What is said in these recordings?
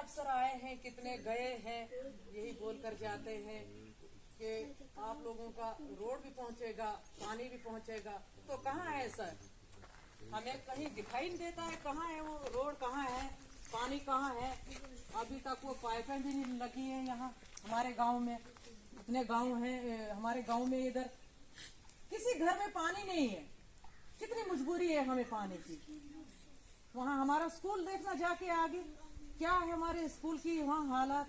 अफसर आए हैं, कितने गए हैं, यही बोलकर जाते हैं कि आप लोगों का रोड भी पहुंचेगा, पानी भी पहुंचेगा। तो कहाँ है सर? हमें कहीं दिखाई नहीं देता है, कहाँ है वो रोड, कहाँ है पानी, कहाँ है? अभी तक वो पाइपें भी नहीं लगी है यहाँ हमारे गांव में। इतने गांव हैं हमारे गांव में, इधर किसी घर में पानी नहीं है। कितनी मजबूरी है हमें पानी की। वहाँ हमारा स्कूल देखना, जाके आगे क्या है हमारे स्कूल की वहाँ हालात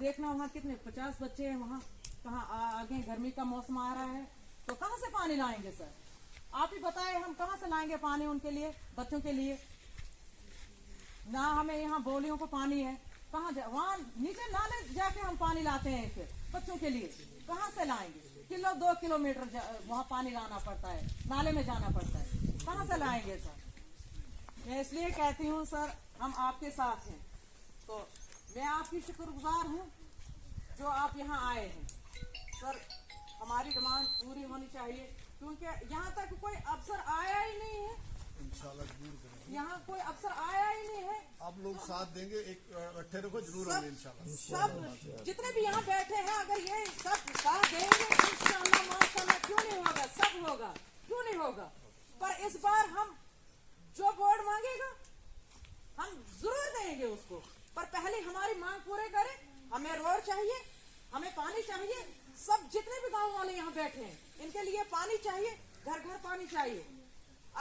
देखना। वहाँ कितने 50 बच्चे हैं वहाँ, कहाँ आगे गर्मी का मौसम आ रहा है तो कहाँ से पानी लाएंगे सर? आप ही बताएं, हम कहाँ से लाएंगे पानी उनके लिए, बच्चों के लिए? ना हमें यहाँ बोलियों को पानी है, कहाँ वहाँ नीचे नाले जाके हम पानी लाते हैं, फिर बच्चों के लिए कहाँ से लाएंगे? 2 किलोमीटर वहाँ पानी लाना पड़ता है, नाले में जाना पड़ता है, कहाँ से लाएंगे सर? मैं इसलिए कहती हूँ सर, हम आपके साथ हैं, तो मैं आपकी शुक्रगुजार हूँ जो आप यहाँ आए हैं सर। हमारी डिमांड पूरी होनी चाहिए, क्योंकि यहाँ तक कोई अफसर आया ही नहीं है। इंशाल्लाह जरूर करेंगे। यहाँ कोई अफसर आया ही नहीं है। आप लोग साथ देंगे, एक 18 को जरूर होंगे इंशाल्लाह। सब जितने भी यहाँ बैठे हैं, अगर ये सब साथ देंगे इंशाल्लाह माशाल्लाह, क्यों नहीं होगा? सब होगा, क्यों नहीं होगा? पर इस बार हम जो वोट मांगेगा हम जरूर देंगे उसको, पर पहले हमारी मांग पूरे करें। हमें रोड चाहिए, हमें पानी चाहिए। सब जितने भी गांव वाले यहाँ बैठे हैं, इनके लिए पानी चाहिए, घर घर पानी चाहिए।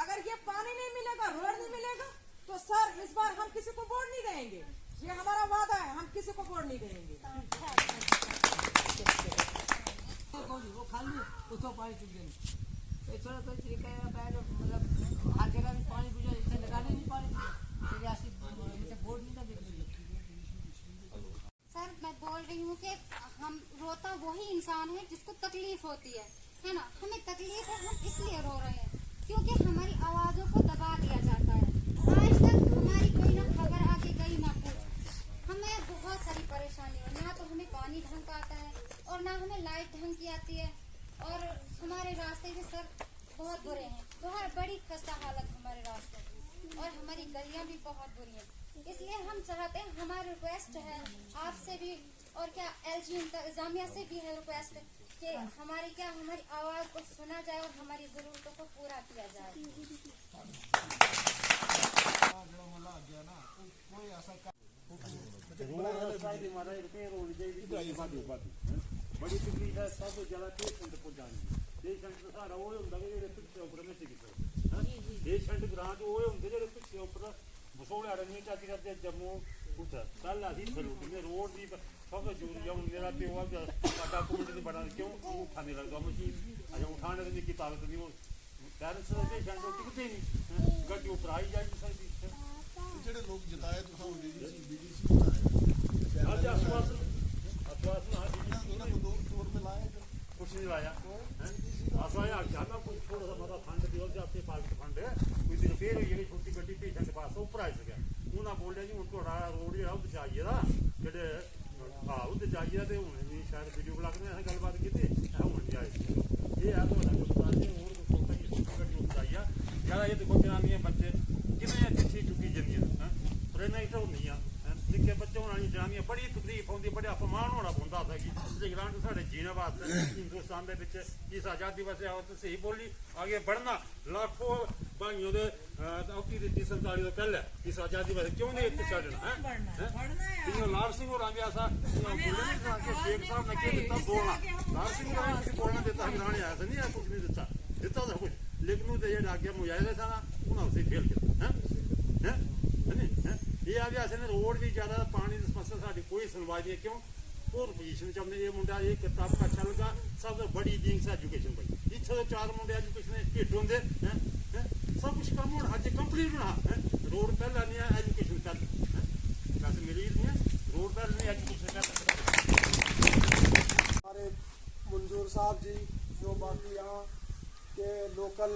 अगर ये पानी नहीं मिलेगा, रोड नहीं मिलेगा, तो सर इस बार हम किसी को वोट नहीं देंगे। ये हमारा वादा है, हम किसी को वोट नहीं देंगे। वो खाली उसको पानी चुक देंगे, थोड़ा कोई तरीका है मतलब हर जगह भी पानी पूजा इसे लगाने नहीं पानी वोट नहीं देंगे। सर मैं बोल रही हूँ कि हम रोता वही इंसान है जिसको तकलीफ होती है ना? हमें तकलीफ है, हम इसलिए रो रहे हैं क्योंकि हमारी आवाजों को दबा दिया जाता है। आज तक हमारी कोई ना खबर आगे गई ना कुछ। हमें बहुत सारी परेशानी है, ना तो हमें पानी ढंग का आता है और ना हमें लाइट ढंग की आती है, और हमारे रास्ते भी सर बहुत बुरे हैं, बहुत बड़ी खस्ता हालत हमारे रास्ते की, और हमारी गलियां भी बहुत बुरी हैं। इसलिए हम चाहते हैं, हमारी रिक्वेस्ट है आपसे भी, और क्या LG इंतजामिया से भी है रिक्वेस्ट कि हमारी आवाज को सुना जाए और हमारी जरूरतों को पूरा किया जाए। बड़ी तकलीफ है, सब जगह पेशेंट को जाने। पेशेंट सारा वो होंगे जो पिछले उपर में चिकित्सक, पेशेंट ग्रां वो होंगे जो पिछले उपर बसोले आड़े नहीं चाहती करते जम्मू कुछ कल आदि फिर रोड की सब जरूरी है। मेरा प्यो डॉक्यूमेंट नहीं बना, क्यों उठाने लगा मशीन, अच्छा उठाने की निकी ताकत नहीं, वो पेरेंट्स पेशेंट टिकते नहीं, गड्डी उपर आई जाए नहीं सकती। ਜਿਹੜੇ ਲੋਕ ਜਿਤਾਏ ਤੁਸੀਂ BDC आज आश्वासन ਉਹਨਾਂ को 2 करोड़ में लाए, कुछ नहीं लाया। आशा जाना कुछ थोड़ा सा मतलब फंड दियो आपके पास फंड है, कोई दिन फिर हुई है छोटी गड्डी पेशेंट पास उपर आ सके। उन्हें बोल रहे जी हूँ थोड़ा रोड जो उधर जाइए ना, जेडे हाँ उधर जाइए तो हूँ नहीं शायद वीडियो ब्लॉग में गलबात की हूँ नहीं आए। ये है तो और छोटा छोटी गड्डी उतर आइए ज़्यादा। ये देखो जनानियाँ बच्चे कितने चिट्ठी चुकी जंदियां, ट्रेन इतना होंगी निक्के बच्चे होना जनानियां, बड़ी तकलीफ आती, बड़ा अपमान होना पौंदा था कि ग्रांट साढ़े जीने वास्ते हिंदुस्तान के इस आज़ादी वास्ते औरत सही बोली आगे बढ़ना। लाखों भाइयों ने औखी दी 47 तो पहले इस आज़ादी वास्ते क्यों नहीं इतने चढ़ना है? लाल सिंह और आगे ऐसा शेख साहब ने क्या दिता बोलना, लाल सिंह किसी बोलना देता हिराने आया था, नहीं है कुछ नहीं दिता था कुछ, लेकिन जो आगे मुजाहिदे था ना उन्हें उसे फेल किया है। ये आ गया ने रोड भी ज्यादा पानी की समस्या साड़ी कोई सुनवाई नहीं है, क्यों और पोजिशन चाहते ये मुंडा ये किताब का अच्छा लगा, सबसे बड़ी विंग्स एजुकेशन भाई इतने 4 मुंडे एजुकेशन हिट होंगे सब कुछ कम होना अज कंप्लीट होना रोड पहला नहीं है एजुकेशन पहले वैसे मिली नहीं है रोड पहले नहीं एजुकेशन पहले। हमारे मंजूर साहब जी जो बाकी यहाँ के लोकल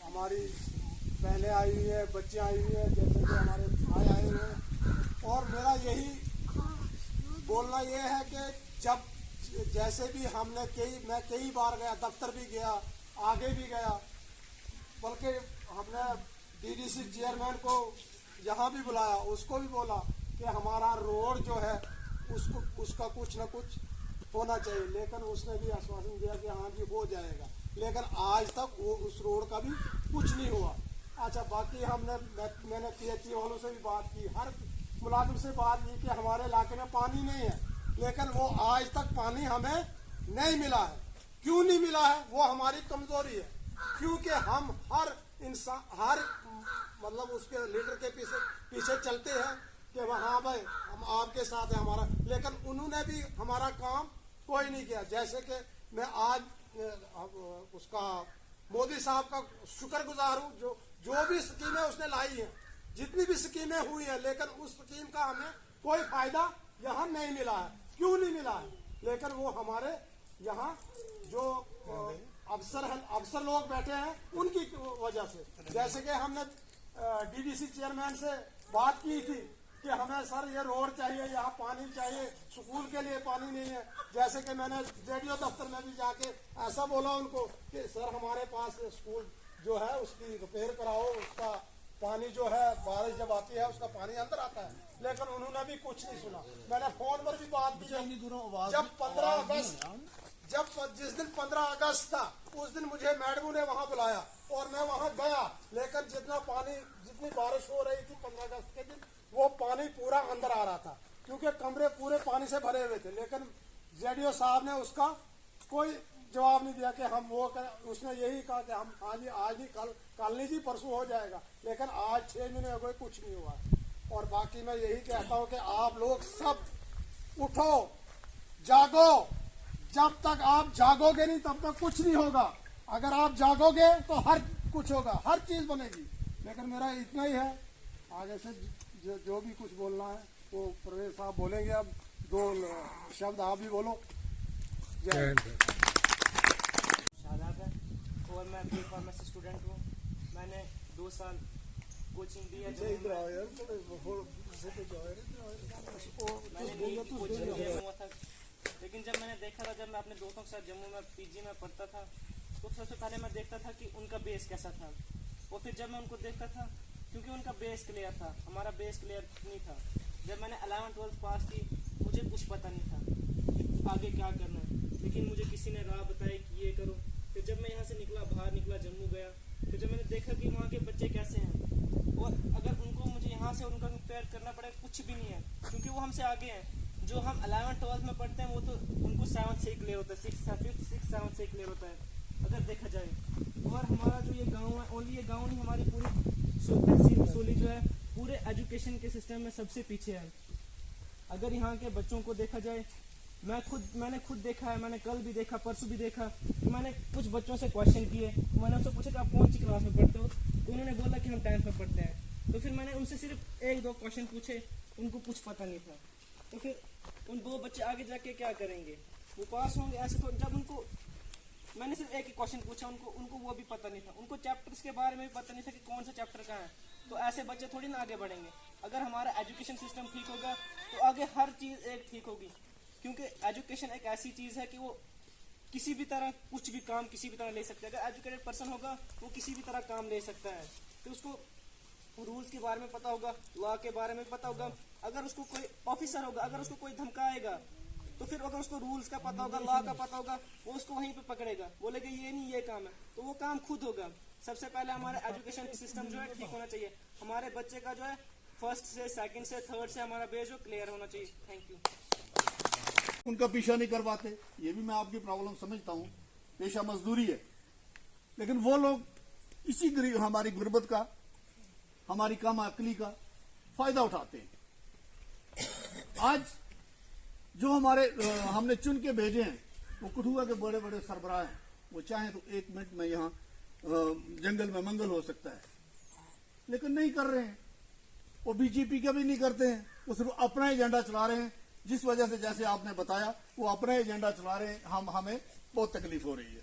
हमारी बहनें आई हुई है, बच्चे आई हुई है, जैसे कि हमारे भाई आए हुए हैं, और मेरा यही बोलना ये है कि जब जैसे भी मैं कई बार गया, दफ्तर भी गया, आगे भी गया, बल्कि हमने DDC चेयरमैन को यहाँ भी बुलाया, उसको भी बोला कि हमारा रोड जो है उसका कुछ न कुछ होना चाहिए, लेकिन उसने भी आश्वासन दिया कि हाँ जी हो जाएगा, लेकिन आज तक वो उस रोड का भी कुछ नहीं हुआ। अच्छा, बाकी मैंने PHE वालों से भी बात की, हर मुलाजिम से बात की कि हमारे इलाके में पानी नहीं है, लेकिन वो आज तक पानी हमें नहीं मिला है। क्यों नहीं मिला है? वो हमारी कमजोरी है, क्योंकि हम हर इंसान मतलब उसके लीडर के पीछे चलते हैं कि हाँ भाई हम आपके साथ है हमारा, लेकिन उन्होंने भी हमारा काम कोई नहीं किया। जैसे कि मैं आज उसका मोदी साहब का शुक्रगुजार हूँ, जो भी स्कीमें उसने लाई हैं, जितनी भी स्कीमें हुई हैं, लेकिन उस स्कीम का हमें कोई फायदा यहाँ नहीं मिला है। क्यों नहीं मिला है? लेकिन वो हमारे यहाँ जो अफसर लोग बैठे हैं उनकी वजह से, जैसे कि हमने DDC चेयरमैन से बात की थी कि हमें सर ये रोड चाहिए, यहाँ पानी चाहिए, स्कूल के लिए पानी नहीं है। जैसे कि मैंने JDO दफ्तर में भी जाके ऐसा बोला उनको कि सर हमारे पास स्कूल जो है उसकी रिपेयर कराओ, उसका पानी जो है बारिश जब आती है उसका पानी अंदर आता है, लेकिन उन्होंने भी कुछ नहीं सुना। मैंने फोन पर भी बात की, जब 15 अगस्त जिस दिन 15 अगस्त था उस दिन मुझे मैडमों ने वहां बुलाया और मैं वहां गया, लेकिन जितनी बारिश हो रही थी 15 अगस्त के दिन, वो पानी पूरा अंदर आ रहा था, क्योंकि कमरे पूरे पानी से भरे हुए थे। लेकिन JDO साहब ने उसका कोई जवाब नहीं दिया कि हम वो उसने यही कहा कि हम आज नहीं कल नहीं जी परसों हो जाएगा, लेकिन आज 6 महीने हो गए कुछ नहीं हुआ। और बाकी मैं यही कहता हूँ कि आप लोग सब उठो, जागो। जब तक आप जागोगे नहीं तब तक कुछ नहीं होगा। अगर आप जागोगे तो हर कुछ होगा, हर चीज बनेगी। लेकिन मेरा इतना ही है, आगे से जो भी कुछ बोलना है वो प्रवेश साहब बोलेंगे। अब 2 शब्द आप भी बोलो। जय शादाब है और मैं बी फार्मेसी स्टूडेंट हूँ। मैंने 2 साल कोचिंग दी है। लेकिन जब मैंने देखा था, जब मैं अपने दोस्तों के साथ जम्मू में PG में पढ़ता था, तो सबसे पहले मैं देखता था कि उनका बेस कैसा था। और फिर जब मैं उनको देखता था, क्योंकि उनका बेस क्लियर था, हमारा बेस क्लियर नहीं था। जब मैंने 11th-12th पास की, मुझे कुछ पता नहीं था आगे क्या करना है, लेकिन मुझे किसी ने राह बताई कि ये करो। फिर जब मैं यहाँ से बाहर निकला, जम्मू गया, फिर जब मैंने देखा कि वहाँ के बच्चे कैसे हैं, और अगर उनको मुझे यहाँ से उनका कंपेयर करना पड़ेगा, कुछ भी नहीं है, क्योंकि वो हमसे आगे हैं। जो हम 11th-12th में पढ़ते हैं वो तो उनको 7th से ही क्लियर होता है, 6th 7th से क्लियर होता है अगर देखा जाए। और हमारा जो ये गांव है, ओनली ये गांव नहीं, हमारी पूरी तहसील सोली जो है पूरे एजुकेशन के सिस्टम में सबसे पीछे है। अगर यहाँ के बच्चों को देखा जाए, मैंने खुद देखा है, मैंने कल भी देखा, परसों भी देखा। तो मैंने कुछ बच्चों से क्वेश्चन किए, मैंने उनसे पूछा कि आप कौन सी क्लास में पढ़ते हो, तो उन्होंने बोला कि हम 10th में पढ़ते हैं। तो फिर मैंने उनसे सिर्फ 1-2 क्वेश्चन पूछे, उनको कुछ पता नहीं था। तो फिर उन 2 बच्चे आगे जाके क्या करेंगे, वो पास होंगे ऐसे? तो जब उनको मैंने सिर्फ एक ही क्वेश्चन पूछा, उनको वो भी पता नहीं था, उनको चैप्टर्स के बारे में भी पता नहीं था कि कौन सा चैप्टर कहाँ है। तो ऐसे बच्चे थोड़ी ना आगे बढ़ेंगे। अगर हमारा एजुकेशन सिस्टम ठीक होगा तो आगे हर चीज़ एक ठीक होगी, क्योंकि एजुकेशन एक ऐसी चीज़ है कि वो किसी भी तरह कुछ भी काम किसी भी तरह ले सकता है। अगर एजुकेटेड पर्सन होगा वो किसी भी तरह काम ले सकता है। तो उसको रूल्स के बारे में पता होगा, लॉ के बारे में पता होगा। अगर उसको कोई ऑफिसर होगा, अगर उसको कोई धमकाएगा, तो फिर अगर उसको रूल्स का पता होगा, लॉ का पता होगा, वो उसको वहीं पे पकड़ेगा, बोलेगा ये नहीं ये काम है, तो वो काम खुद होगा। सबसे पहले हमारा एजुकेशन सिस्टम जो है ठीक होना चाहिए। हमारे बच्चे का जो है 1st से 2nd से 3rd से हमारा बेस जो क्लियर होना चाहिए। Thank you. उनका पीछा नहीं करवाते, ये भी मैं आपकी प्रॉब्लम समझता हूँ, पेशा मजदूरी है। लेकिन वो लोग इसी हमारी गुर्बत का, हमारी कम अकली का फायदा उठाते हैं। आज जो हमने चुन के भेजे हैं वो कठुआ के बड़े बड़े सरबराह हैं। वो चाहे तो 1 मिनट में यहाँ जंगल में मंगल हो सकता है, लेकिन नहीं कर रहे हैं। वो BJP का भी नहीं करते हैं, वो सिर्फ अपना एजेंडा चला रहे हैं। जिस वजह से, जैसे आपने बताया, वो अपना एजेंडा चला रहे हैं। हमें बहुत तकलीफ हो रही है।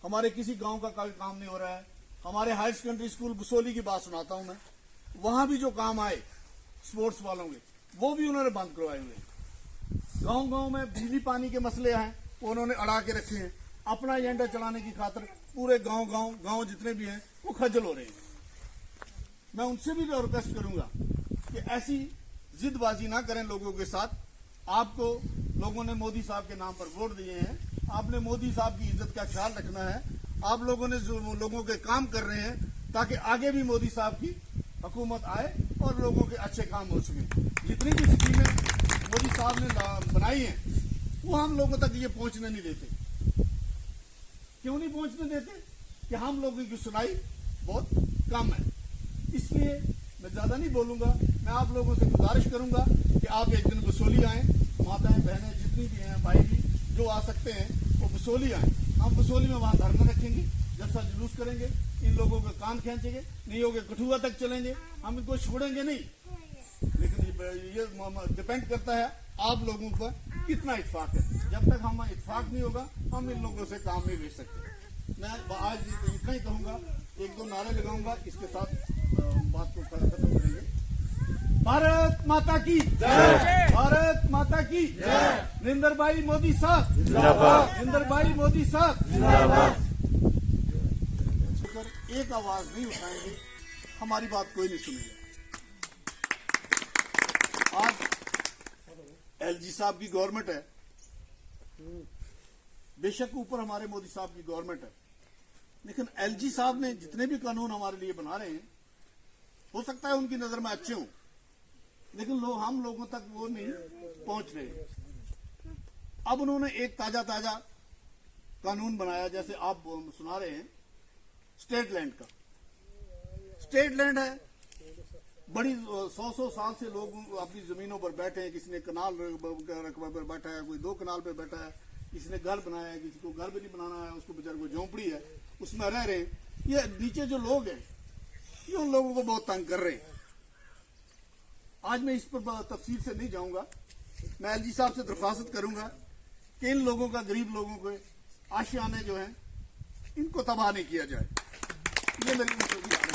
हमारे किसी गांव का कोई काम नहीं हो रहा है। हमारे हायर सेकेंडरी स्कूल बसोली की बात सुनाता हूं मैं, वहां भी जो काम आए स्पोर्ट्स वालों के, वो भी उन्होंने बंद करवाए हुए हैं। गांव गांव में बिजली पानी के मसले हैं, वो उन्होंने अड़ा के रखे हैं। अपना एजेंडा चलाने की खातिर पूरे गांव जितने भी हैं वो खज्जल हो रहे हैं। मैं उनसे भी रिक्वेस्ट करूंगा कि ऐसी जिदबाजी ना करें लोगों के साथ। आपको लोगों ने मोदी साहब के नाम पर वोट दिए हैं, आपने मोदी साहब की इज्जत का ख्याल रखना है। आप लोगों ने जो लोगों के काम कर रहे हैं ताकि आगे भी मोदी साहब की हुकूमत आए और लोगों के अच्छे काम हो सके। जितनी भी स्कीमें मोदी साहब ने बनाई हैं वो हम लोगों तक ये पहुंचने नहीं देते। क्यों नहीं पहुंचने देते? कि हम लोगों की सुनाई बहुत कम है। इसलिए मैं ज्यादा नहीं बोलूंगा। मैं आप लोगों से गुजारिश करूंगा कि आप एक दिन बसोली आए, माताएं बहनें जितनी भी हैं, भाई भी जो आ सकते हैं वो बसोली आए। हम बसोली में वहां धरना रखेंगे, जलसा जुलूस करेंगे, इन लोगों के कान खींचेंगे, नहीं होगे कठुआ तक चलेंगे। हम इनको छोड़ेंगे नहीं, लेकिन ये डिपेंड करता है आप लोगों पर कितना इत्तेफाक है। जब तक हम इत्तेफाक नहीं होगा हम इन लोगों से काम नहीं ले सकते। मैं आज इतना ही कहूंगा, एक दो नारे लगाऊंगा, इसके साथ बात को खत्म करेंगे। भारत माता की जय, भारत माता की जय, नरेंद्र भाई मोदी साहब जिंदाबाद, नरेंद्र भाई मोदी साहब जिंदाबाद। एक आवाज नहीं उठाएंगे, हमारी बात कोई नहीं सुनेगा। आज एलजी साहब की गवर्नमेंट है, बेशक ऊपर हमारे मोदी साहब की गवर्नमेंट है, लेकिन एलजी साहब ने जितने भी कानून हमारे लिए बना रहे हैं, हो सकता है उनकी नजर में अच्छे हों, लेकिन हम लोगों तक वो नहीं पहुंच रहे। अब उन्होंने एक ताजा कानून बनाया, जैसे आप सुना रहे हैं, स्टेट लैंड का। स्टेट लैंड है, बड़ी 100 साल से लोग अपनी जमीनों पर बैठे हैं। किसी ने कनाल रकबे पर बैठा है, कोई 2 कनाल पे बैठा है, किसी ने घर बनाया है, किसी को घर भी नहीं बनाना है, उसको बेचारे को झोंपड़ी है, उसमें रह रहे हैं। ये नीचे जो लोग हैं ये उन लोगों को बहुत तंग कर रहे हैं। आज मैं इस पर तफसील से नहीं जाऊंगा। मैं एलजी साहब से दरख्वास्त करूंगा कि इन लोगों का, गरीब लोगों के आशियाने जो हैं इनको तबाह नहीं किया जाए। ये मेरी गुजारिश है।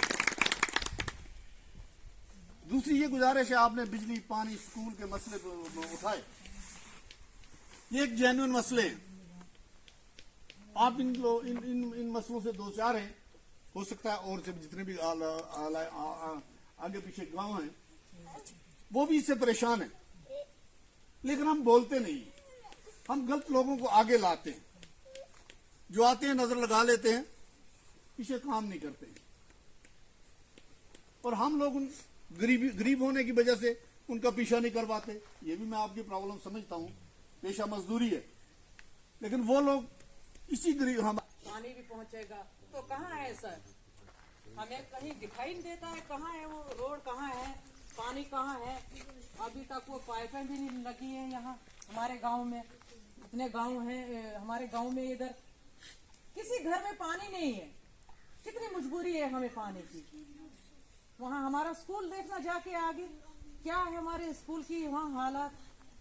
दूसरी ये गुजारिश है, आपने बिजली, पानी, स्कूल के मसले उठाए, ये एक जेन्युइन मसले हैं। आप इन मसलों से 2-4 हैं, हो सकता है और से जितने भी आगे पीछे गांव हैं वो भी इससे परेशान हैं, लेकिन हम बोलते नहीं। हम गलत लोगों को आगे लाते हैं, जो आते हैं नजर लगा लेते हैं, पीछे काम नहीं करते हैं। और हम लोग गरीब होने की वजह से उनका पीछा नहीं करवाते। ये भी मैं आपकी प्रॉब्लम समझता हूँ, पेशा मजदूरी है, लेकिन वो लोग इसी गरीब हम पानी भी पहुंचेगा तो कहाँ है सर? हमें कहीं दिखाई नहीं देता है, कहाँ है वो रोड, कहाँ है पानी, कहाँ है? अभी तक वो पाइपें भी नहीं लगी है यहाँ हमारे गांव में। इतने गांव हैं हमारे गांव में, इधर किसी घर में पानी नहीं है। कितनी मजबूरी है हमें पानी की। वहाँ हमारा स्कूल देखना, जाके आगे क्या है हमारे स्कूल की वहाँ हालत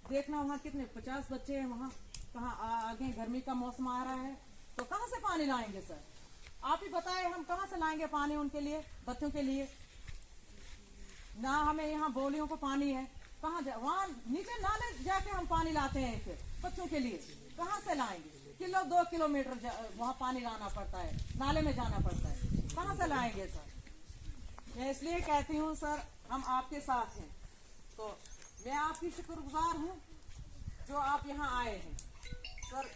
देखना। वहाँ कितने 50 बच्चे हैं वहाँ, कहाँ आगे गर्मी का मौसम आ रहा है तो कहाँ से पानी लाएंगे सर? आप ही बताएं, हम कहाँ से लाएंगे पानी उनके लिए, बच्चों के लिए? ना हमें यहाँ बोलियों को पानी है, कहाँ वहाँ नीचे नाले जाके हम पानी लाते हैं फिर बच्चों के लिए, कहाँ से लाएंगे? 2 किलोमीटर वहाँ पानी लाना पड़ता है, नाले में जाना पड़ता है, कहाँ से लाएंगे सर? मैं इसलिए कहती हूँ सर, हम आपके साथ हैं, तो मैं आपकी शुक्रगुजार हूँ जो आप यहाँ आए हैं। सर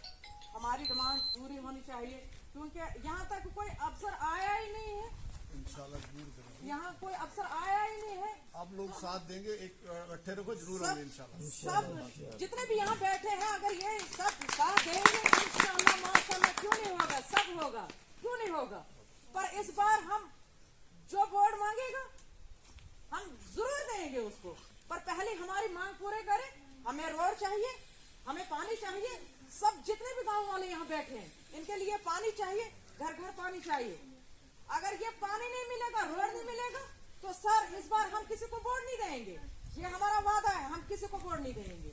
हमारी डिमांड पूरी होनी चाहिए, क्योंकि यहाँ तक कोई अफसर आया ही नहीं है। इंशाल्लाह यहाँ कोई अफसर आया ही नहीं है। आप लोग साथ देंगे, एक इकट्ठे रखो, जरूर होंगे इंशाल्लाह। सब जितने भी यहाँ बैठे हैं, अगर ये सब साथ देंगे इंशाल्लाह माशाल्लाह, क्यों नहीं होगा? सब होगा, क्यों नहीं होगा? पर इस बार हम जो वोट मांगेगा हम जरूर देंगे उसको, पर पहले हमारी मांग पूरे करें। हमें रोड चाहिए, हमें पानी चाहिए। सब जितने भी गांव वाले यहाँ बैठे हैं इनके लिए पानी चाहिए, घर घर पानी चाहिए। अगर ये पानी नहीं मिलेगा, रोड नहीं मिलेगा, तो सर इस बार हम किसी को वोट नहीं देंगे। ये हमारा वादा है, हम किसी को वोट नहीं देंगे।